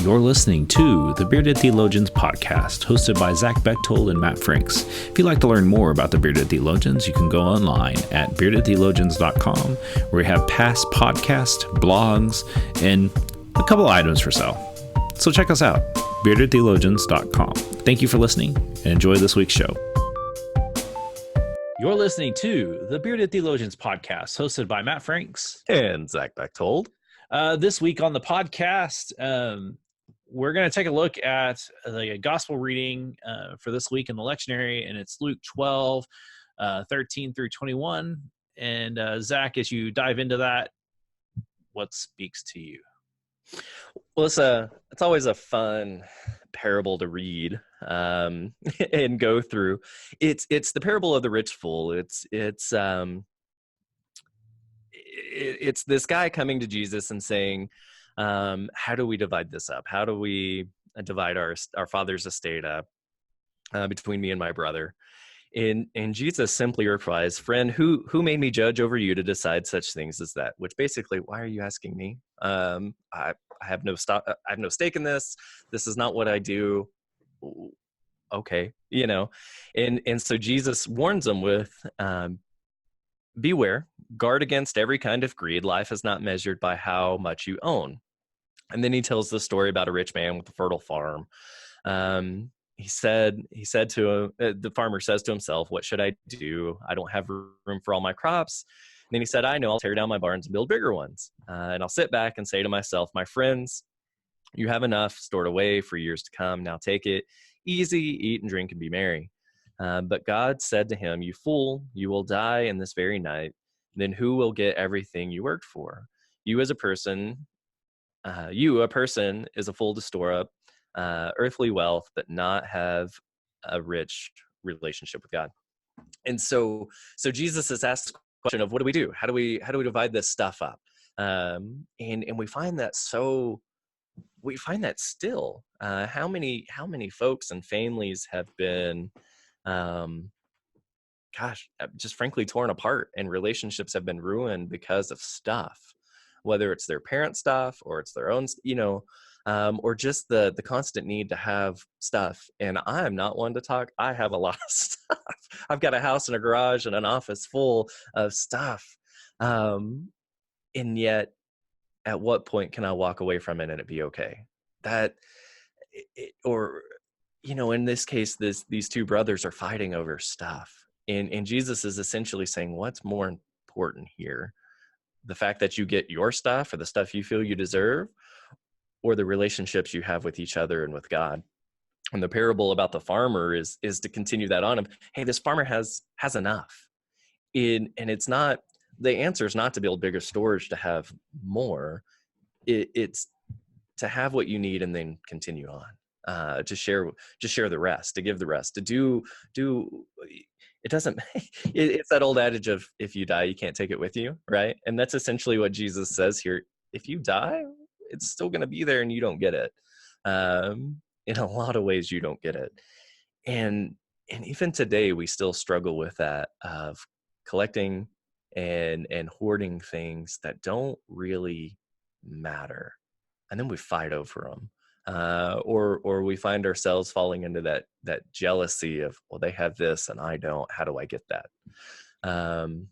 You're listening to the Bearded Theologians podcast, hosted by Zach Bechtold and Matt Franks. If you'd like to learn more about the Bearded Theologians, you can go online at beardedtheologians.com, where we have past podcasts, blogs, and a couple items for sale. So check us out, beardedtheologians.com. Thank you for listening, and enjoy this week's show. You're listening to the Bearded Theologians podcast, hosted by Matt Franks and Zach Bechtold. This week on the podcast, we're going to take a look at the gospel reading for this week in the lectionary, and it's Luke 12, 13 through 21. And Zach, as you dive into that, what speaks to you? Well, it's always a fun parable to read and go through. It's the parable of the rich fool. It's this guy coming to Jesus and saying, how do we divide this up? How do we divide our father's estate up between me and my brother? And Jesus simply replies, friend, who made me judge over you to decide such things as that? Which basically, why are you asking me? I have no stake in this. This is not what I do. Okay, and so Jesus warns them with, beware, guard against every kind of greed. Life is not measured by how much you own. And then he tells the story about a rich man with a fertile farm. He said to him, the farmer says to himself, what should I do? I don't have room for all my crops. And then he said, I know, I'll tear down my barns and build bigger ones. And I'll sit back and say to myself, my friends, you have enough stored away for years to come. Now take it easy, eat and drink and be merry. But God said to him, you fool, you will die in this very night. Then who will get everything you worked for? You as a person, is a fool to store up earthly wealth, but not have a rich relationship with God. And so Jesus has asked the question of, what do we do? How do we divide this stuff up? And we find that still. How many folks and families have been just frankly torn apart, and relationships have been ruined because of stuff, whether it's their parent stuff or it's their own, or just the constant need to have stuff. And I'm not one to talk. I have a lot of stuff. I've got a house and a garage and an office full of stuff. And yet, at what point can I walk away from it and it be okay? In this case, these two brothers are fighting over stuff. And Jesus is essentially saying, what's more important here? The fact that you get your stuff, or the stuff you feel you deserve, or the relationships you have with each other and with God? And the parable about the farmer is to continue that on. Hey, this farmer has enough. And it's not, the answer is not to build bigger storage to have more. It's to have what you need and then continue on. To share the rest, to give the rest, to do. It doesn't. It's that old adage of, if you die, you can't take it with you, right? And that's essentially what Jesus says here. If you die, it's still going to be there, and you don't get it. In a lot of ways, you don't get it. And even today, we still struggle with that of collecting and hoarding things that don't really matter, and then we fight over them. Or we find ourselves falling into that jealousy of, well, they have this and I don't. How do I get that? And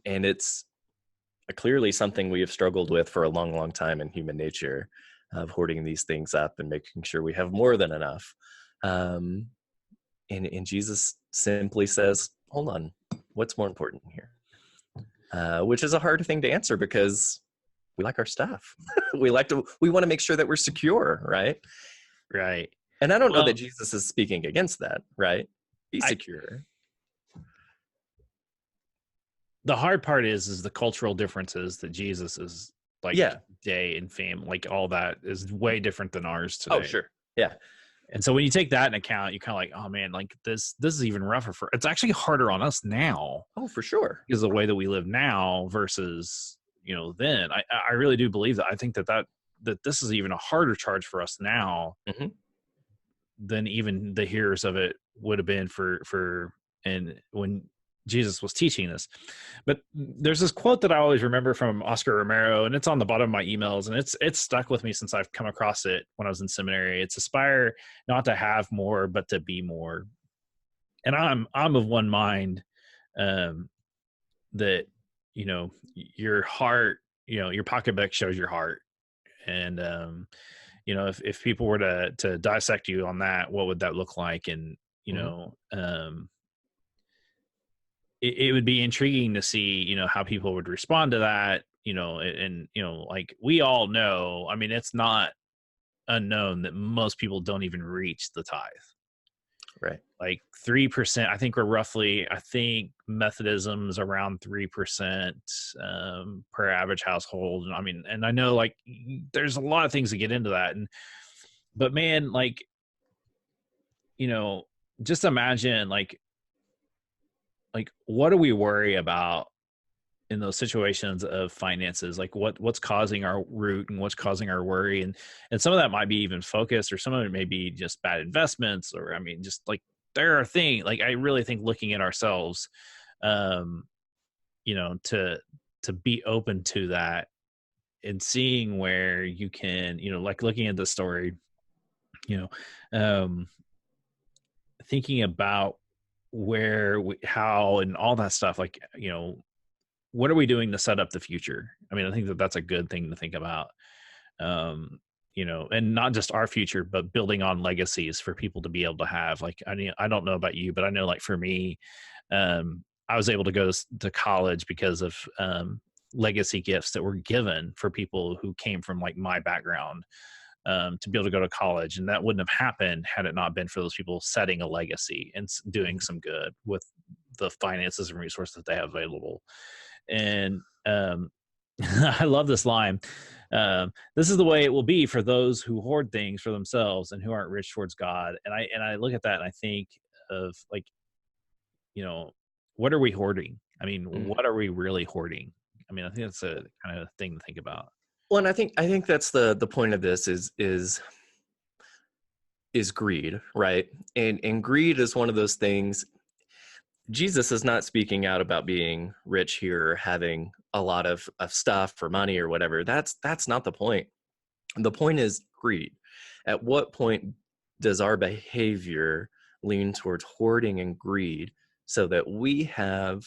it's clearly something we have struggled with for a long, long time in human nature, of hoarding these things up and making sure we have more than enough. And Jesus simply says, hold on, what's more important here? Which is a hard thing to answer, because we like our stuff. we want to make sure that we're secure, right? Right. And I don't know that Jesus is speaking against that, right? Be secure. The hard part is the cultural differences that Jesus is like, day and fame, like all that is way different than ours today. Oh, sure. Yeah. And so when you take that into account, you kind of like, oh man, like this is even rougher it's actually harder on us now. Oh, for sure. Because the way that we live now versus, then. I really do believe that. I think that this is even a harder charge for us now, mm-hmm. than even the hearers of it would have been for and when Jesus was teaching this. But there's this quote that I always remember from Oscar Romero, and it's on the bottom of my emails, and it's stuck with me since I've come across it when I was in seminary. It's aspire not to have more, but to be more. And I'm of one mind, that, your heart, your pocketbook shows your heart. And, if people were to dissect you on that, what would that look like? And, it would be intriguing to see, how people would respond to that, and, like we all know, I mean, it's not unknown that most people don't even reach the tithe. Right. Like 3%, I think Methodism's around 3% per average household. And I mean, and I know like there's a lot of things that get into that. But man, like, just imagine like what do we worry about in those situations of finances? Like what's causing our root and what's causing our worry? And some of that might be even focus, or some of it may be just bad investments, or, I mean, just like there are things like, I really think looking at ourselves, to be open to that and seeing where you can, like looking at the story, thinking about how and all that stuff, like, what are we doing to set up the future? I mean, I think that that's a good thing to think about, and not just our future, but building on legacies for people to be able to have. Like, I mean, I don't know about you, but I know like for me, I was able to go to college because of legacy gifts that were given for people who came from like my background, to be able to go to college. And that wouldn't have happened had it not been for those people setting a legacy and doing some good with the finances and resources that they have available. And I love this line. This is the way it will be for those who hoard things for themselves and who aren't rich towards God. And I look at that and I think of like, what are we hoarding? I mean, what are we really hoarding? I mean, I think that's a kind of thing to think about. Well, and I think that's the point of this is greed, right? And greed is one of those things. Jesus is not speaking out about being rich here or having a lot of stuff or money or whatever. That's not the point. The point is greed. At what point does our behavior lean towards hoarding and greed so that we have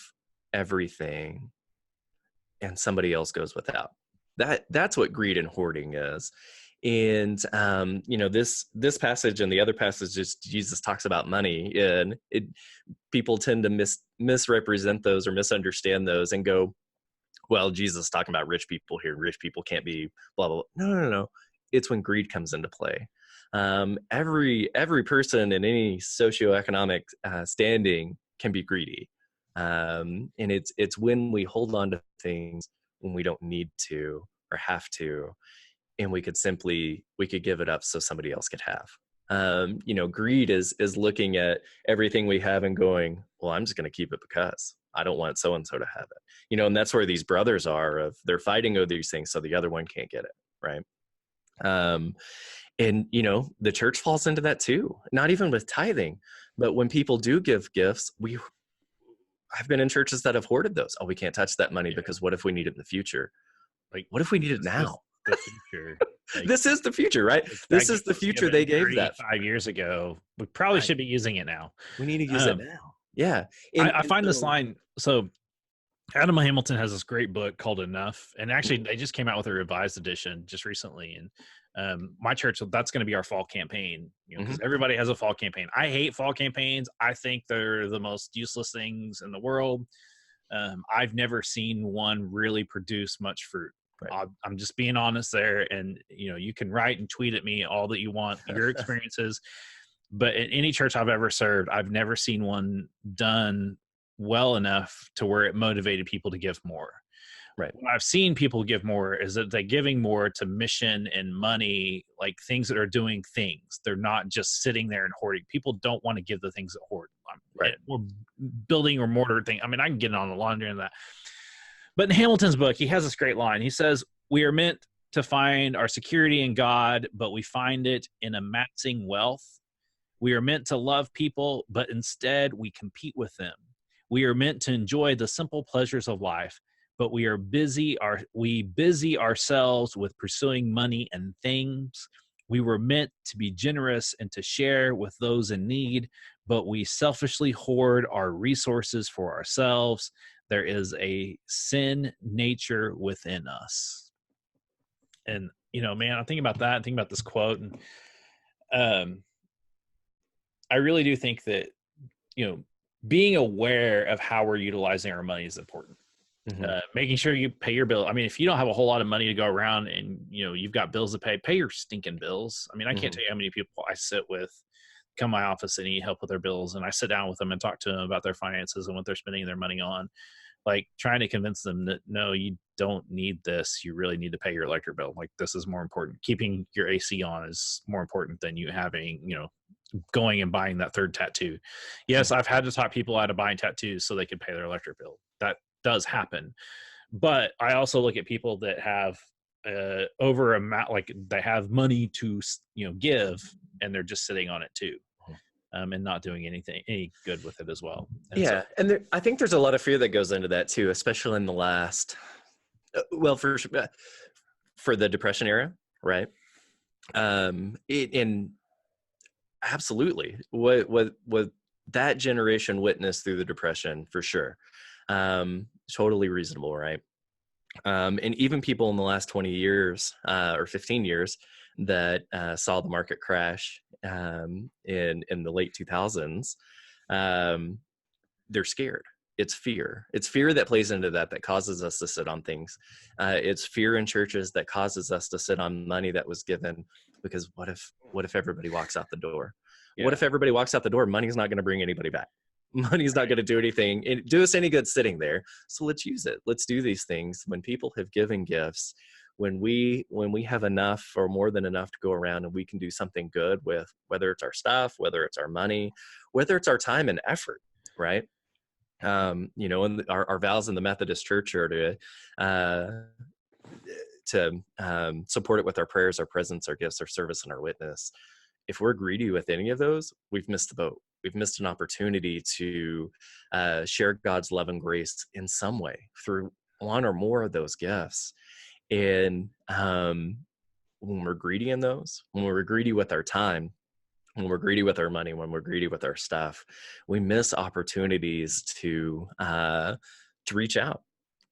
everything and somebody else goes without? That's what greed and hoarding is. And this passage and the other passages Jesus talks about money, and people tend to misrepresent those or misunderstand those and go, well, Jesus is talking about rich people here. Rich people can't be blah blah blah. No. It's when greed comes into play. Every person in any socioeconomic standing can be greedy, and it's when we hold on to things when we don't need to or have to, and we could give it up so somebody else could have. Greed is looking at everything we have and going, well, I'm just going to keep it because I don't want so-and-so to have it. And that's where these brothers are, they're fighting over these things so the other one can't get it, right? And the church falls into that too, not even with tithing, but when people do give gifts, I've been in churches that have hoarded those. Oh, we can't touch that money because what if we need it in the future? Like, what if we need it now? The future. Like, this is the future, right? This is the future they gave that 5 years ago. We probably should be using it now. We need to use it now. Yeah. I find this line. So Adam Hamilton has this great book called Enough. And actually they just came out with a revised edition just recently. And my church, that's going to be our fall campaign, because everybody has a fall campaign. I hate fall campaigns. I think they're the most useless things in the world. I've never seen one really produce much fruit. Right. I'm just being honest there. And, you can write and tweet at me all that you want, your experiences. But in any church I've ever served, I've never seen one done well enough to where it motivated people to give more. Right. What I've seen people give more is that they're giving more to mission and money, like things that are doing things. They're not just sitting there and hoarding. People don't want to give the things that hoard. Right. Or building or mortar thing. I mean, I can get on the laundry and that. But in Hamilton's book, he has this great line. He says, we are meant to find our security in God, but we find it in amassing wealth. We are meant to love people, but instead we compete with them. We are meant to enjoy the simple pleasures of life, but we busy ourselves with pursuing money and things. We were meant to be generous and to share with those in need, but we selfishly hoard our resources for ourselves. There is a sin nature within us. And, man, I'm thinking about that and thinking about this quote. And I really do think that, being aware of how we're utilizing our money is important. Making sure you pay your bill. I mean, if you don't have a whole lot of money to go around and, you've got bills to pay your stinking bills. I mean, I can't tell you how many people I sit with, come to my office and need help with their bills. And I sit down with them and talk to them about their finances and what they're spending their money on, like trying to convince them that, no, you don't need this. You really need to pay your electric bill. Like, this is more important. Keeping your AC on is more important than you having, going and buying that third tattoo. Yes, I've had to talk people out of buying tattoos so they could pay their electric bill. That does happen. But I also look at people that have over amount, like they have money to, give, and they're just sitting on it too. And not doing any good with it as well. And and I think there's a lot of fear that goes into that too, especially in the last, for the Depression era, right? Absolutely, what that generation witnessed through the Depression, for sure, totally reasonable, right? And even people in the last 20 years or 15 years that saw the market crash in the late 2000s, they're scared. It's fear. It's fear that plays into that causes us to sit on things. It's fear in churches that causes us to sit on money that was given, because what if everybody walks out the door? Yeah. What if everybody walks out the door? Money's not going to bring anybody back. Money's not going to do anything, do us any good sitting there. So let's use it. Let's do these things. When people have given gifts, when we have enough or more than enough to go around, and we can do something good with, whether it's our stuff, whether it's our money, whether it's our time and effort, right? And our vows in the Methodist Church are to support it with our prayers, our presence, our gifts, our service, and our witness. If we're greedy with any of those, we've missed the boat. We've missed an opportunity to share God's love and grace in some way through one or more of those gifts. And when we're greedy in those, when we're greedy with our time, when we're greedy with our money, when we're greedy with our stuff, we miss opportunities to reach out,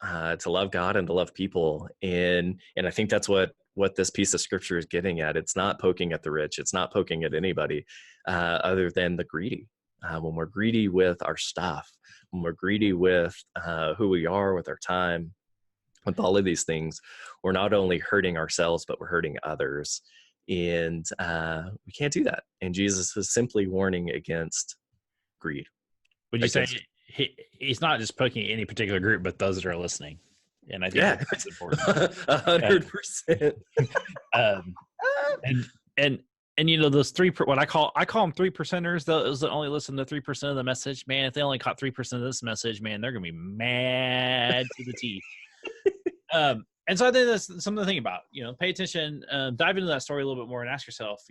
to love God and to love people. And I think that's what this piece of scripture is getting at. It's not poking at the rich. It's not poking at anybody other than the greedy. When we're greedy with our stuff, when we're greedy with who we are, with our time, with all of these things, we're not only hurting ourselves, but we're hurting others. And we can't do that. And Jesus is simply warning against greed. Would you say he's not just poking at any particular group, but those that are listening? And I think that's important. 100%. And those what I call them 3%ers, those that only listen to 3% of the message, man, if they only caught 3% of this message, man, they're going to be mad to the teeth. And so I think that's something to think about, pay attention, dive into that story a little bit more and ask yourself,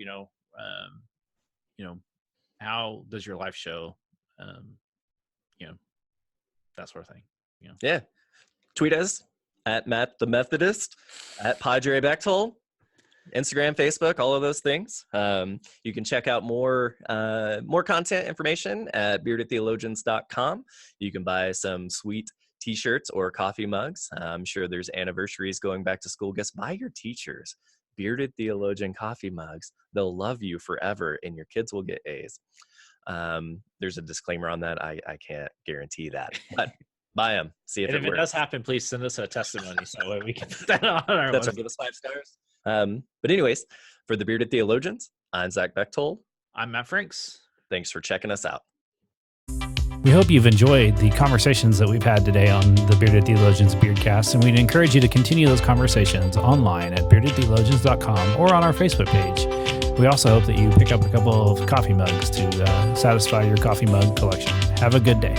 how does your life show, that sort of thing. Yeah. Tweet us at Matt the Methodist, at Padre Bechtold, Instagram, Facebook, all of those things. You can check out more content information at beardedtheologians.com. You can buy some sweet t-shirts or coffee mugs. I'm sure there's anniversaries going back to school. Guess, buy your teachers Bearded Theologian coffee mugs. They'll love you forever, and your kids will get A's. There's a disclaimer on that. I can't guarantee that, but buy them. See if it works. Does happen, please send us a testimony so we can put that on our That's right. Give us 5 stars. But anyways, for the Bearded Theologians, I'm Zach Bechtold. I'm Matt Franks. Thanks for checking us out. We hope you've enjoyed the conversations that we've had today on the Bearded Theologians Beardcast, and we'd encourage you to continue those conversations online at beardedtheologians.com or on our Facebook page. We also hope that you pick up a couple of coffee mugs to satisfy your coffee mug collection. Have a good day.